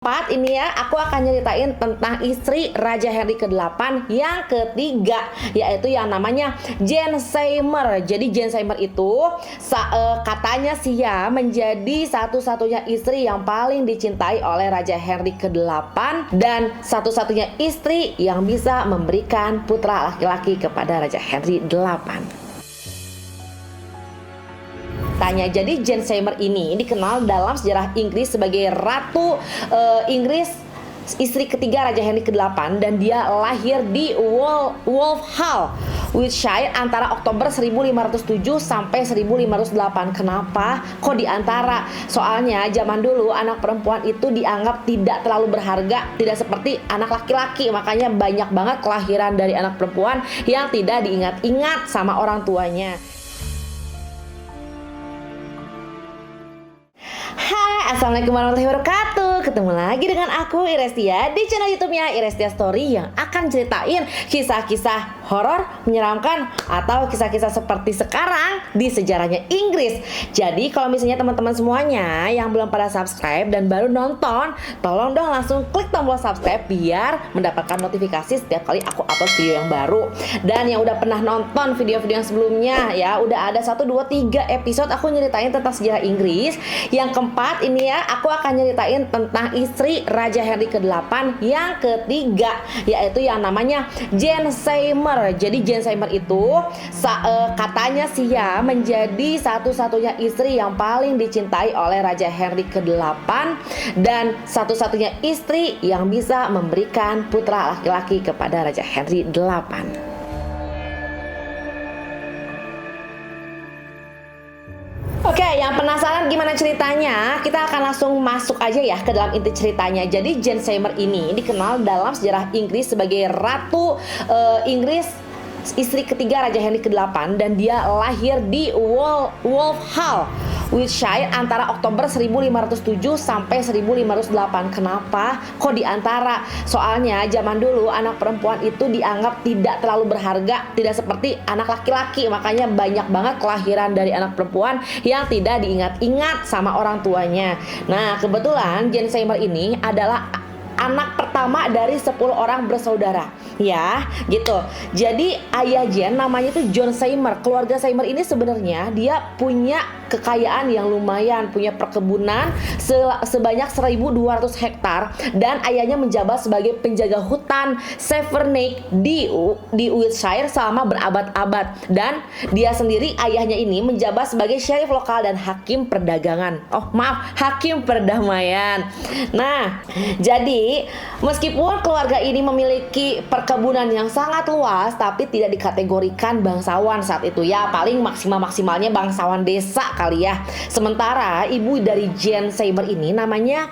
Ini ya, aku akan nyeritain tentang istri Raja Henry ke-8 yang ketiga, yaitu yang namanya Jane Seymour. Jadi Jane Seymour itu katanya sih ya menjadi satu-satunya istri yang paling dicintai oleh Raja Henry ke-8 dan satu-satunya istri yang bisa memberikan putra laki-laki kepada Raja Henry VIII. Jadi Jane Seymour ini dikenal dalam sejarah Inggris sebagai Ratu Inggris, istri ketiga Raja Henry ke-8, dan dia lahir di Wolfhall, Wiltshire antara Oktober 1507 sampai 1508. Kenapa? Kok di antara? Soalnya zaman dulu anak perempuan itu dianggap tidak terlalu berharga, tidak seperti anak laki-laki. Makanya banyak banget kelahiran dari anak perempuan yang tidak diingat-ingat sama orang tuanya. Assalamualaikum warahmatullahi wabarakatuh. Ketemu lagi dengan aku Irestia di channel YouTube-nya Irestia Story yang akan ceritain kisah-kisah horor, menyeramkan, atau kisah-kisah seperti sekarang di sejarahnya Inggris. Jadi kalau misalnya teman-teman semuanya yang belum pada subscribe dan baru nonton, tolong dong langsung klik tombol subscribe biar mendapatkan notifikasi setiap kali aku upload video yang baru. Dan yang udah pernah nonton video-video yang sebelumnya ya, udah ada 1, 2, 3 episode aku nyeritain tentang sejarah Inggris. Yang keempat ini ya, aku akan nyeritain tentang istri Raja Henry ke-8 yang ketiga, yaitu yang namanya Jane Seymour. Jadi Jane Seymour itu katanya sih ya menjadi satu-satunya istri yang paling dicintai oleh Raja Henry ke-8 dan satu-satunya istri yang bisa memberikan putra laki-laki kepada Raja Henry VIII. Oke, yang penasaran gimana ceritanya? Kita akan langsung masuk aja ya ke dalam inti ceritanya. Jadi Jane Seymour ini dikenal dalam sejarah Inggris sebagai Ratu Inggris, istri ketiga Raja Henry ke-8, dan dia lahir di Wolfhall, Wiltshire antara Oktober 1507 sampai 1508. Kenapa? Kok di antara? Soalnya zaman dulu anak perempuan itu dianggap tidak terlalu berharga, tidak seperti anak laki-laki. Makanya banyak banget kelahiran dari anak perempuan yang tidak diingat-ingat sama orang tuanya. Nah, kebetulan Jane Seymour ini adalah anak pertama dari 10 orang bersaudara, ya, gitu. Jadi ayah Jane namanya itu John Seymour. Keluarga Seymour ini sebenarnya dia punya kekayaan yang lumayan, punya perkebunan sebanyak 1.200 hektar, dan ayahnya menjabat sebagai penjaga hutan Severnake di Wiltshire selama berabad-abad. Dan dia sendiri, ayahnya ini, menjabat sebagai sheriff lokal dan hakim perdagangan. Hakim perdamaian. Nah, jadi meskipun keluarga ini memiliki perkebunan yang sangat luas, tapi tidak dikategorikan bangsawan saat itu ya. Paling maksimalnya bangsawan desa kali ya. Sementara ibu dari Jane Seymour ini namanya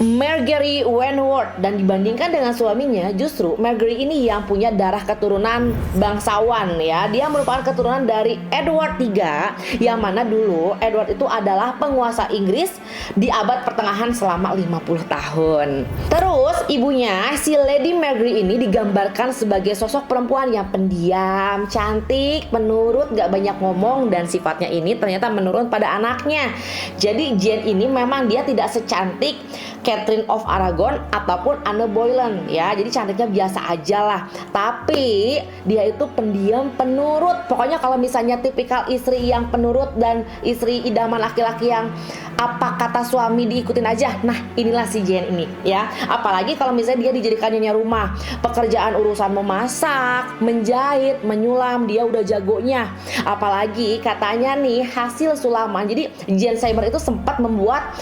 Margery Wentworth, dan dibandingkan dengan suaminya, justru Margery ini yang punya darah keturunan bangsawan ya. Dia merupakan keturunan dari Edward III, yang mana dulu Edward itu adalah penguasa Inggris di abad pertengahan selama 50 tahun. Terus ibunya, si Lady Margery ini, digambarkan sebagai sosok perempuan yang pendiam, cantik, penurut, gak banyak ngomong, dan sifatnya ini ternyata menurun pada anaknya. Jadi Jane ini memang dia tidak secantik Catherine of Aragon ataupun Anne Boleyn ya. Jadi cantiknya biasa aja lah, tapi dia itu pendiam, penurut. Pokoknya kalau misalnya tipikal istri yang penurut dan istri idaman laki-laki yang apa kata suami diikutin aja, nah inilah si Jane ini ya. Apalagi kalau misalnya dia dijadikan nyonya rumah, pekerjaan urusan memasak, menjahit, menyulam, dia udah jagonya. Apalagi katanya nih hasil sulaman. Jadi Jane Seymour itu sempat membuat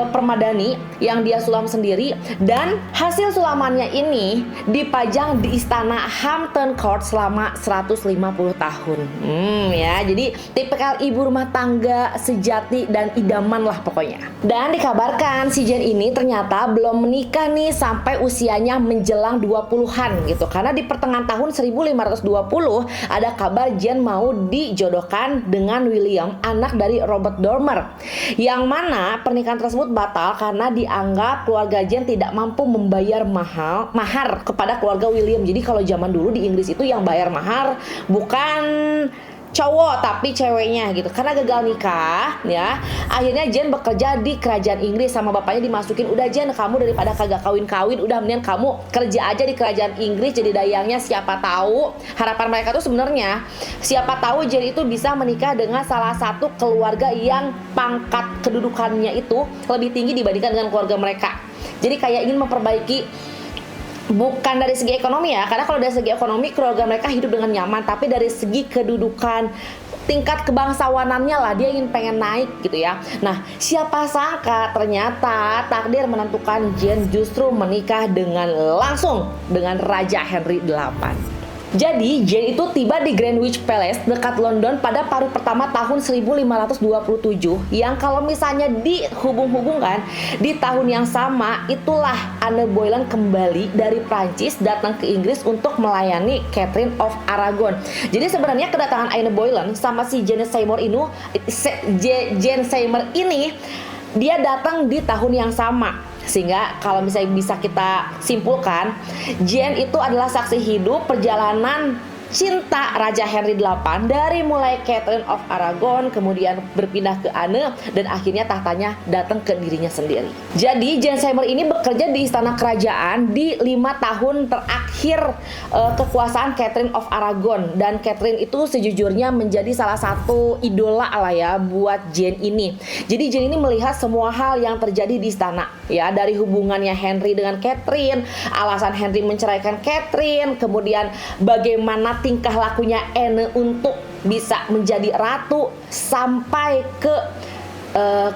permadani yang dia sulam sendiri, dan hasil sulamannya ini dipajang di istana Hampton Court selama 150 tahun. Ya, jadi tipikal ibu rumah tangga sejati dan idaman lah pokoknya. Dan dikabarkan si Jane ini ternyata belum menikah nih sampai usianya menjelang 20-an gitu. Karena di pertengahan tahun 1520 ada kabar Jane mau dijodohkan dengan William, anak dari Robert Dormer. Yang mana pernikahan tersebut batal karena dianggap keluarga Jane tidak mampu membayar mahar kepada keluarga William. Jadi kalau zaman dulu di Inggris itu yang bayar mahar bukan cowok tapi ceweknya gitu, karena gagal nikah ya. Akhirnya Jane bekerja di kerajaan Inggris, sama bapaknya dimasukin, udah Jane kamu daripada kagak kawin-kawin, udah mendingan kamu kerja aja di kerajaan Inggris jadi dayangnya. Siapa tahu, harapan mereka tuh sebenarnya siapa tahu Jane itu bisa menikah dengan salah satu keluarga yang pangkat kedudukannya itu lebih tinggi dibandingkan dengan keluarga mereka. Jadi kayak ingin memperbaiki, bukan dari segi ekonomi ya, karena kalau dari segi ekonomi keluarga mereka hidup dengan nyaman, tapi dari segi kedudukan, tingkat kebangsawanannya lah, dia ingin pengen naik gitu ya. Nah, siapa sangka ternyata takdir menentukan Jane justru menikah langsung dengan Raja Henry VIII. Jadi Jane itu tiba di Greenwich Palace dekat London pada paruh pertama tahun 1527, yang kalau misalnya dihubung-hubungkan di tahun yang sama itulah Anne Boleyn kembali dari Prancis datang ke Inggris untuk melayani Catherine of Aragon. Jadi sebenarnya kedatangan Anne Boleyn sama si Jane Seymour ini dia datang di tahun yang sama. Sehingga kalau misalnya bisa kita simpulkan, Jane itu adalah saksi hidup perjalanan cinta Raja Henry VIII dari mulai Catherine of Aragon, kemudian berpindah ke Anne, dan akhirnya tahtanya datang ke dirinya sendiri. Jadi Jane Seymour ini bekerja di istana kerajaan di 5 tahun terakhir kekuasaan Catherine of Aragon, dan Catherine itu sejujurnya menjadi salah satu idola lah ya buat Jane ini. Jadi Jane ini melihat semua hal yang terjadi di istana ya, dari hubungannya Henry dengan Catherine, alasan Henry menceraikan Catherine, kemudian bagaimana tingkah lakunya Anne untuk bisa menjadi ratu, sampai ke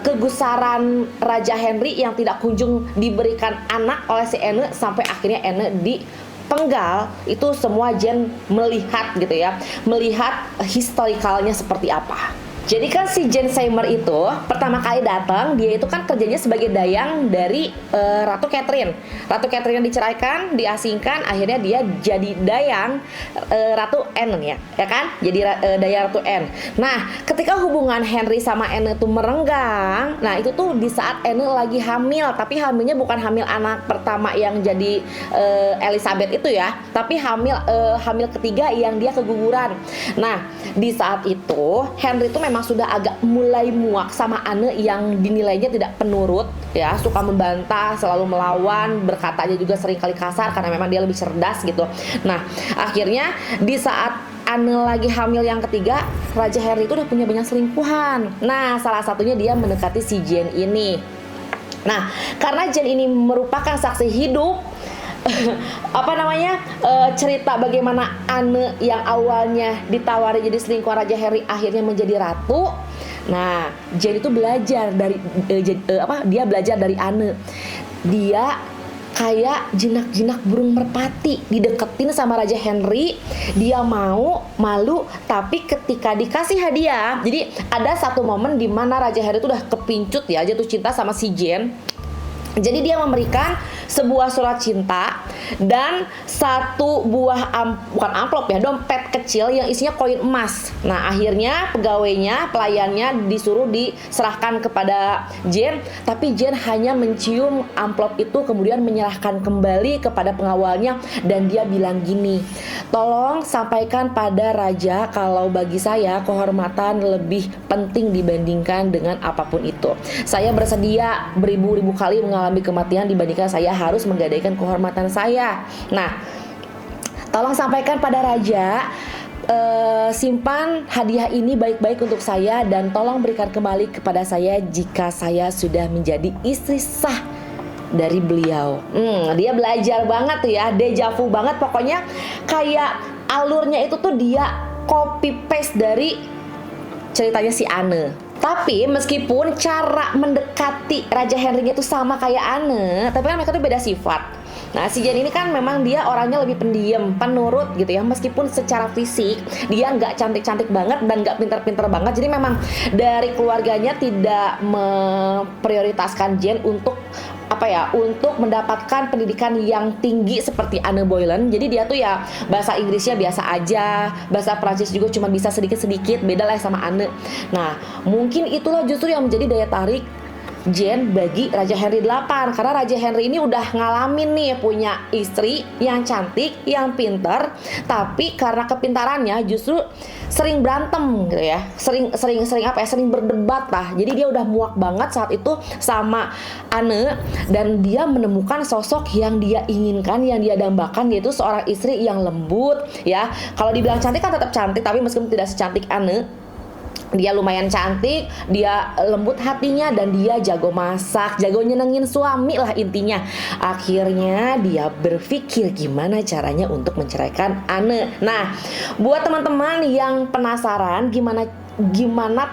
kegusaran Raja Henry yang tidak kunjung diberikan anak oleh si Anne, sampai akhirnya Anne dipenggal. Itu semua Jane melihat gitu ya, melihat historikalnya seperti apa. Jadi kan si Jane Seymour itu pertama kali datang, dia itu kan kerjanya sebagai dayang dari Ratu Catherine. Ratu Catherine yang diceraikan, diasingkan, akhirnya dia jadi dayang Ratu Anne ya kan? Jadi dayang Ratu Anne. Nah, ketika hubungan Henry sama Anne itu merenggang, nah itu tuh di saat Anne lagi hamil, tapi hamilnya bukan hamil anak pertama yang jadi Elizabeth itu ya, tapi hamil ketiga yang dia keguguran. Nah, di saat itu Henry itu memang sudah agak mulai muak sama Anne yang dinilainya tidak penurut ya, suka membantah, selalu melawan, berkatanya juga sering kali kasar karena memang dia lebih cerdas gitu. Nah, akhirnya di saat Anne lagi hamil yang ketiga, Raja Henry itu udah punya banyak selingkuhan. Nah, salah satunya dia mendekati si Jane ini. Nah, karena Jane ini merupakan saksi hidup cerita bagaimana Anne yang awalnya ditawari jadi selingkuhan Raja Henry akhirnya menjadi ratu. Nah, Jane itu belajar dari dia belajar dari Anne. Dia kayak jinak-jinak burung merpati, dideketin sama Raja Henry, dia malu, tapi ketika dikasih hadiah, jadi ada satu momen di mana Raja Henry itu udah kepincut ya, jatuh cinta sama si Jane. Jadi dia memberikan sebuah surat cinta dan satu buah bukan amplop ya, dompet kecil yang isinya koin emas. Nah, akhirnya pegawainya, pelayannya disuruh diserahkan kepada Jane, tapi Jane hanya mencium amplop itu kemudian menyerahkan kembali kepada pengawalnya, dan dia bilang gini, "Tolong sampaikan pada raja kalau bagi saya kehormatan lebih penting dibandingkan dengan apapun itu. Saya bersedia beribu-ribu kali mengalami kematian dibandingkan saya harus menggadaikan kehormatan saya. Nah, tolong sampaikan pada raja, simpan hadiah ini baik-baik untuk saya, dan tolong berikan kembali kepada saya jika saya sudah menjadi istri sah dari beliau." Dia belajar banget tuh ya, deja vu banget, pokoknya kayak alurnya itu tuh dia copy paste dari ceritanya si Anne. Tapi meskipun cara mendekati Raja Henry itu sama kayak Anne, tapi kan mereka tuh beda sifat. Nah, si Jane ini kan memang dia orangnya lebih pendiam, penurut gitu ya. Meskipun secara fisik dia nggak cantik-cantik banget dan nggak pintar-pintar banget. Jadi memang dari keluarganya tidak memprioritaskan Jane untuk untuk mendapatkan pendidikan yang tinggi seperti Anne Boleyn. Jadi dia tuh ya bahasa Inggrisnya biasa aja, bahasa Prancis juga cuma bisa sedikit-sedikit, beda lah sama Anne. Nah, mungkin itulah justru yang menjadi daya tarik Jane bagi Raja Henry VIII, karena Raja Henry ini udah ngalamin nih punya istri yang cantik, yang pinter, tapi karena kepintarannya justru sering berantem gitu ya, sering berdebat lah. Jadi dia udah muak banget saat itu sama Anne, dan dia menemukan sosok yang dia inginkan, yang dia dambakan, yaitu seorang istri yang lembut ya. Kalau dibilang cantik kan tetap cantik, tapi meskipun tidak secantik Anne, dia lumayan cantik, dia lembut hatinya, dan dia jago masak, jago nyenengin suami lah intinya. Akhirnya dia berpikir gimana caranya untuk menceraikan Anne. Nah, buat teman-teman yang penasaran gimana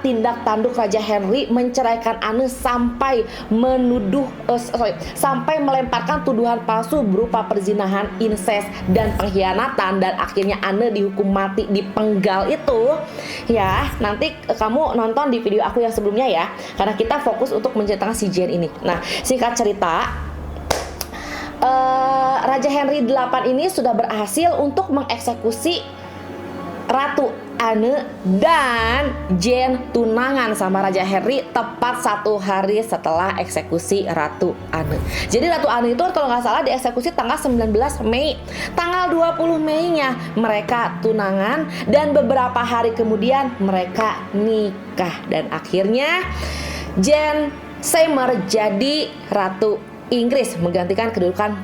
tindak tanduk Raja Henry menceraikan Anne sampai sampai melemparkan tuduhan palsu berupa perzinahan, incest, dan pengkhianatan, dan akhirnya Anne dihukum mati, dipenggal itu ya, nanti kamu nonton di video aku yang sebelumnya ya, karena kita fokus untuk menceritakan si Jane ini. Nah, singkat cerita, Raja Henry VIII ini sudah berhasil untuk mengeksekusi Ratu Anne dan Jane tunangan sama Raja Henry tepat 1 hari setelah eksekusi Ratu Anne. Jadi Ratu Anne itu kalau nggak salah dieksekusi tanggal 19 Mei. Tanggal 20 Mei-nya mereka tunangan, dan beberapa hari kemudian mereka nikah, dan akhirnya Jane Seymour jadi Ratu Inggris, menggantikan kedudukan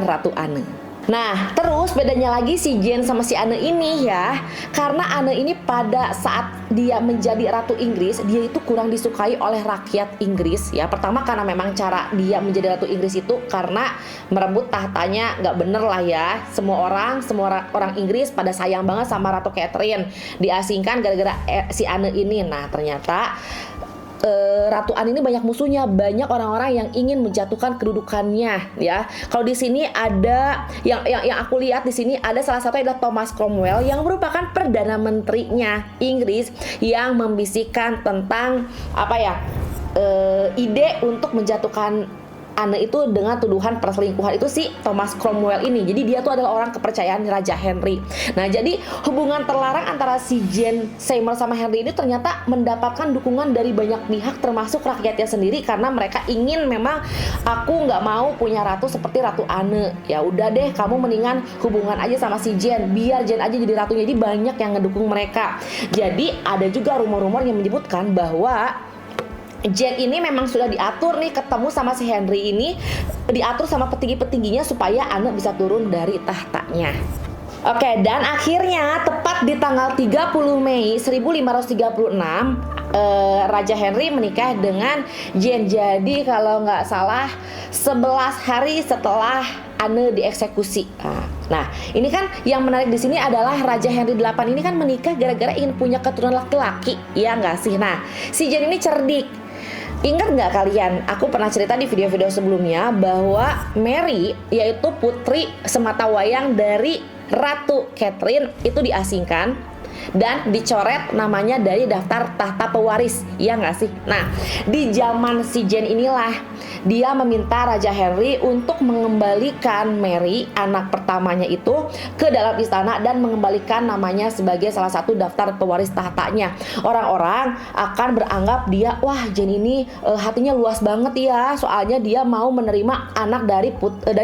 Ratu Anne. Nah, terus bedanya lagi si Jane sama si Anne ini ya, karena Anne ini pada saat dia menjadi Ratu Inggris, dia itu kurang disukai oleh rakyat Inggris ya. Pertama karena memang cara dia menjadi Ratu Inggris itu karena merebut tahtanya nggak bener lah ya. Semua orang Inggris pada sayang banget sama Ratu Catherine, diasingkan gara-gara si Anne ini. Nah, ternyata Ratu Anne ini banyak musuhnya, banyak orang-orang yang ingin menjatuhkan kedudukannya ya. Kalau di sini ada yang aku lihat di sini ada salah satu adalah Thomas Cromwell yang merupakan perdana menterinya Inggris yang membisikkan tentang ide untuk menjatuhkan Anne itu dengan tuduhan perselingkuhan, itu si Thomas Cromwell ini. Jadi dia tuh adalah orang kepercayaan Raja Henry. Nah, jadi hubungan terlarang antara si Jane Seymour sama Henry ini ternyata mendapatkan dukungan dari banyak pihak, termasuk rakyatnya sendiri, karena mereka ingin memang, aku nggak mau punya ratu seperti Ratu Anne. Ya udah deh, kamu mendingan hubungan aja sama si Jane, biar Jane aja jadi ratunya. Jadi banyak yang ngedukung mereka. Jadi ada juga rumor-rumor yang menyebutkan bahwa Jane ini memang sudah diatur nih ketemu sama si Henry ini, diatur sama petinggi-petingginya supaya Anne bisa turun dari tahtanya. Oke, dan akhirnya tepat di tanggal 30 Mei 1536 Raja Henry menikah dengan Jane. Jadi kalau nggak salah 11 hari setelah Anne dieksekusi. Nah, ini kan yang menarik di sini adalah Raja Henry VIII ini kan menikah gara-gara ingin punya keturunan laki-laki, ya nggak sih? Nah, si Jane ini cerdik. Ingat nggak kalian, aku pernah cerita di video-video sebelumnya bahwa Mary, yaitu putri sematawayang dari Ratu Catherine, itu diasingkan dan dicoret namanya dari daftar tahta pewaris, ya nggak sih? Nah, di zaman si Jane inilah dia meminta Raja Henry untuk mengembalikan Mary, anak pertamanya itu, ke dalam istana dan mengembalikan namanya sebagai salah satu daftar pewaris tahtanya. Orang-orang akan beranggap dia, wah Jane ini hatinya luas banget ya, soalnya dia mau menerima anak dari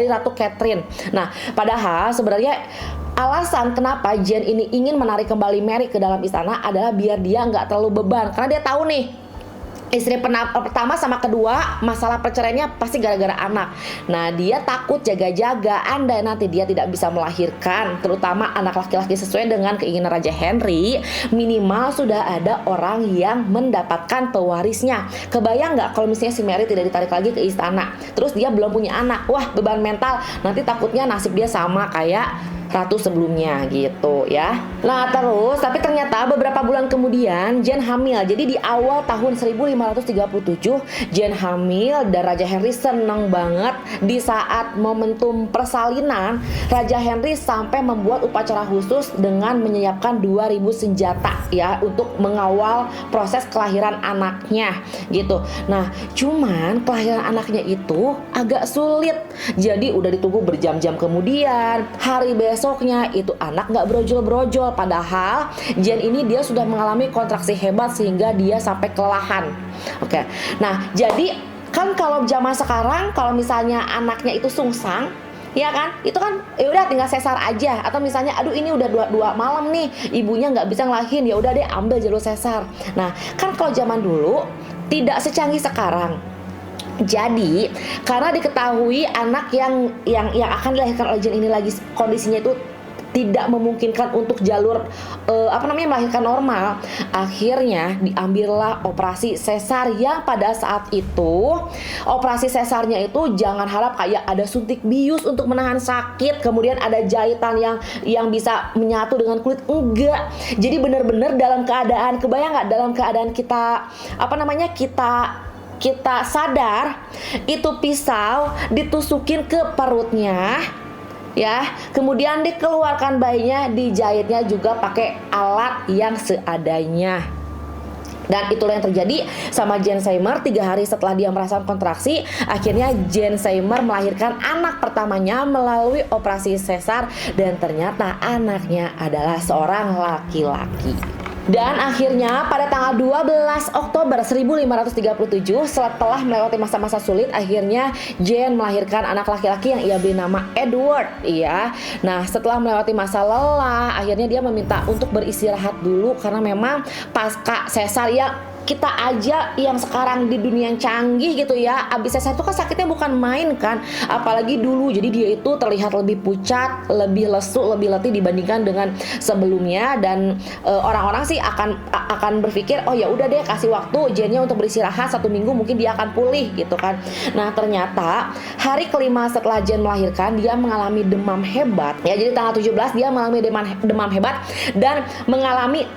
Ratu Catherine. Nah, padahal sebenarnya alasan kenapa Jane ini ingin menarik kembali Mary ke dalam istana adalah biar dia nggak terlalu beban, karena dia tahu nih istri pertama sama kedua masalah perceraiannya pasti gara-gara anak. Nah, dia takut jaga-jaga andai nanti dia tidak bisa melahirkan, terutama anak laki-laki sesuai dengan keinginan Raja Henry, minimal sudah ada orang yang mendapatkan pewarisnya. Kebayang nggak kalau misalnya si Mary tidak ditarik lagi ke istana, terus dia belum punya anak, wah beban mental, nanti takutnya nasib dia sama kayak ratu sebelumnya gitu ya. Nah, tapi ternyata beberapa bulan kemudian Jane hamil. Jadi di awal tahun 1537 Jane hamil, dan Raja Henry senang banget. Di saat momentum persalinan, Raja Henry sampai membuat upacara khusus dengan menyiapkan 2000 senjata ya untuk mengawal proses kelahiran anaknya gitu. Nah, cuman kelahiran anaknya itu agak sulit. Jadi udah ditunggu berjam-jam kemudian, hari besok besoknya itu anak nggak brojol-brojol, padahal Jane ini dia sudah mengalami kontraksi hebat sehingga dia sampai kelelahan. Oke. Nah, jadi kan kalau zaman sekarang kalau misalnya anaknya itu sungsang, ya kan, itu kan ya udah tinggal sesar aja. Atau misalnya aduh ini udah dua malam nih ibunya nggak bisa ngelahirin, ya udah deh ambil jalur sesar. Nah kan kalau zaman dulu tidak secanggih sekarang. Jadi karena diketahui anak yang akan dilahirkan oleh Jane ini lagi kondisinya itu tidak memungkinkan untuk jalur melahirkan normal, akhirnya diambillah operasi sesar yang pada saat itu operasi sesarnya itu jangan harap kayak ada suntik bius untuk menahan sakit, kemudian ada jahitan yang bisa menyatu dengan kulit, enggak. Jadi benar-benar dalam keadaan, kebayang nggak, dalam keadaan kita kita sadar itu pisau ditusukin ke perutnya, ya, kemudian dikeluarkan bayinya, dijahitnya juga pakai alat yang seadanya. Dan itulah yang terjadi sama Jane Seymour. 3 hari setelah dia merasakan kontraksi, akhirnya Jane Seymour melahirkan anak pertamanya melalui operasi sesar, dan ternyata anaknya adalah seorang laki-laki. Dan akhirnya pada tanggal 12 Oktober 1537, setelah melewati masa-masa sulit, akhirnya Jane melahirkan anak laki-laki yang ia beri nama Edward, ya. Nah, setelah melewati masa lelah, akhirnya dia meminta untuk beristirahat dulu karena memang pasca sesar ya, kita aja yang sekarang di dunia yang canggih gitu ya, abis sesar itu kan sakitnya bukan main kan, apalagi dulu. Jadi dia itu terlihat lebih pucat, lebih lesu, lebih letih dibandingkan dengan sebelumnya. Dan orang-orang sih akan berpikir oh ya udah deh kasih waktu Jane-nya untuk beristirahat 1 minggu, mungkin dia akan pulih gitu kan. Nah ternyata hari kelima setelah Jane melahirkan, dia mengalami demam hebat ya. Jadi tanggal 17 dia mengalami demam hebat dan mengalami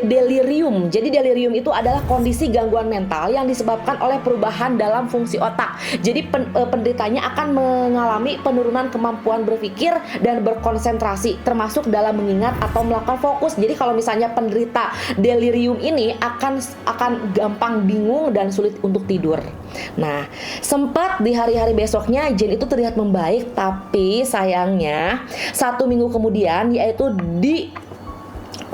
delirium. Jadi delirium itu adalah kondisi gangguan mental yang disebabkan oleh perubahan dalam fungsi otak. Jadi penderitanya akan mengalami penurunan kemampuan berpikir dan berkonsentrasi, termasuk dalam mengingat atau melakukan fokus. Jadi kalau misalnya penderita delirium ini akan gampang bingung dan sulit untuk tidur. Nah, sempat di hari-hari besoknya Jane itu terlihat membaik, tapi sayangnya 1 minggu kemudian, yaitu di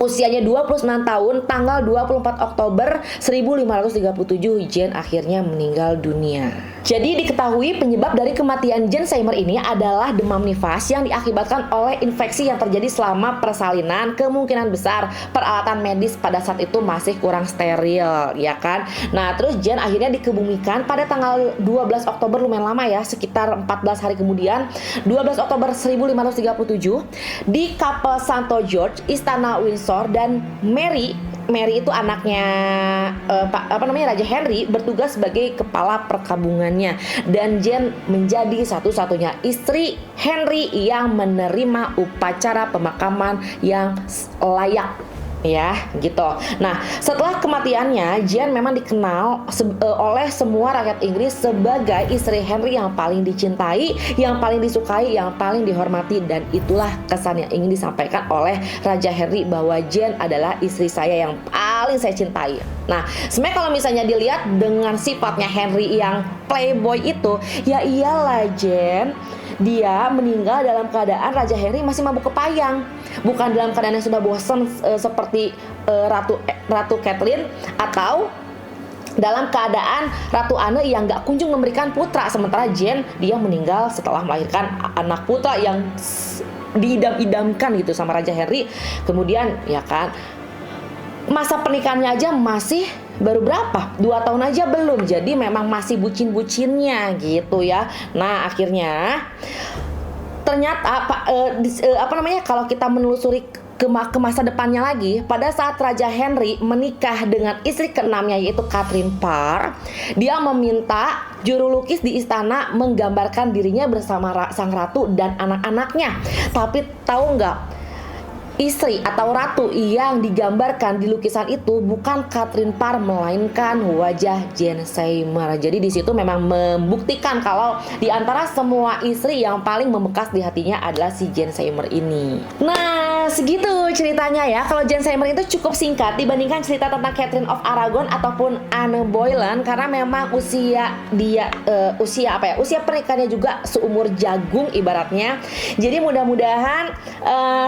usianya 29 tahun, tanggal 24 Oktober 1537, Jane akhirnya meninggal dunia. Jadi diketahui penyebab dari kematian Jane Seymour ini adalah demam nifas yang diakibatkan oleh infeksi yang terjadi selama persalinan. Kemungkinan besar peralatan medis pada saat itu masih kurang steril, ya kan. Nah terus Jane akhirnya dikebumikan pada tanggal 12 Oktober, lumayan lama ya, sekitar 14 hari kemudian, 12 Oktober 1537 di Kapel Santo George, Istana Windsor. Dan Mary itu anaknya Raja Henry, bertugas sebagai kepala perkabungannya, dan Jane menjadi satu-satunya istri Henry yang menerima upacara pemakaman yang layak, ya gitu. Nah setelah kematiannya, Jane memang dikenal oleh semua rakyat Inggris sebagai istri Henry yang paling dicintai, yang paling disukai, yang paling dihormati. Dan itulah kesan yang ingin disampaikan oleh Raja Henry, bahwa Jane adalah istri saya yang paling saya cintai. Nah sebenarnya kalau misalnya dilihat dengan sifatnya Henry yang playboy itu, ya iyalah Jane, dia meninggal dalam keadaan Raja Henry masih mabuk kepayang, bukan dalam keadaan yang sudah bosan seperti Ratu Catherine, atau dalam keadaan Ratu Anne yang gak kunjung memberikan putra. Sementara Jane, dia meninggal setelah melahirkan anak putra yang diidam-idamkan gitu sama Raja Henry. Kemudian ya kan, masa pernikahannya aja masih baru berapa? 2 tahun aja belum. Jadi memang masih bucin-bucinnya gitu ya. Nah akhirnya ternyata kalau kita menelusuri ke masa depannya lagi, pada saat Raja Henry menikah dengan istri keenamnya yaitu Catherine Parr, dia meminta juru lukis di istana menggambarkan dirinya bersama sang ratu dan anak-anaknya. Tapi tahu nggak, istri atau ratu yang digambarkan di lukisan itu bukan Catherine Parr, melainkan wajah Jane Seymour. Jadi di situ memang membuktikan kalau di antara semua istri yang paling membekas di hatinya adalah si Jane Seymour ini. Nah, Segitu ceritanya ya. Kalau Jane Seymour itu cukup singkat dibandingkan cerita tentang Catherine of Aragon ataupun Anne Boleyn, karena memang usia dia usia pernikahannya juga seumur jagung ibaratnya. Jadi mudah-mudahan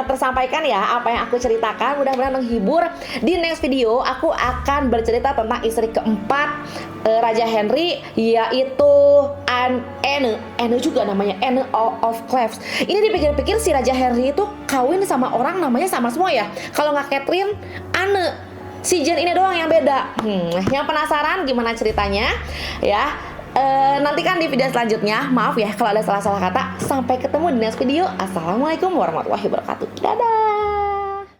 tersampaikan ya apa yang aku ceritakan, mudah-mudahan menghibur. Di next video aku akan bercerita tentang istri keempat Raja Henry, yaitu Anne juga namanya, Anne of Cleves. Ini dipikir-pikir si Raja Henry itu kawin sama orang namanya sama semua ya. Kalau nggak Catherine, Anne. Si Jane ini doang yang beda. Yang penasaran gimana ceritanya? Ya, nantikan di video selanjutnya. Maaf ya kalau ada salah-salah kata. Sampai ketemu di next video. Assalamualaikum warahmatullahi wabarakatuh. Dadah.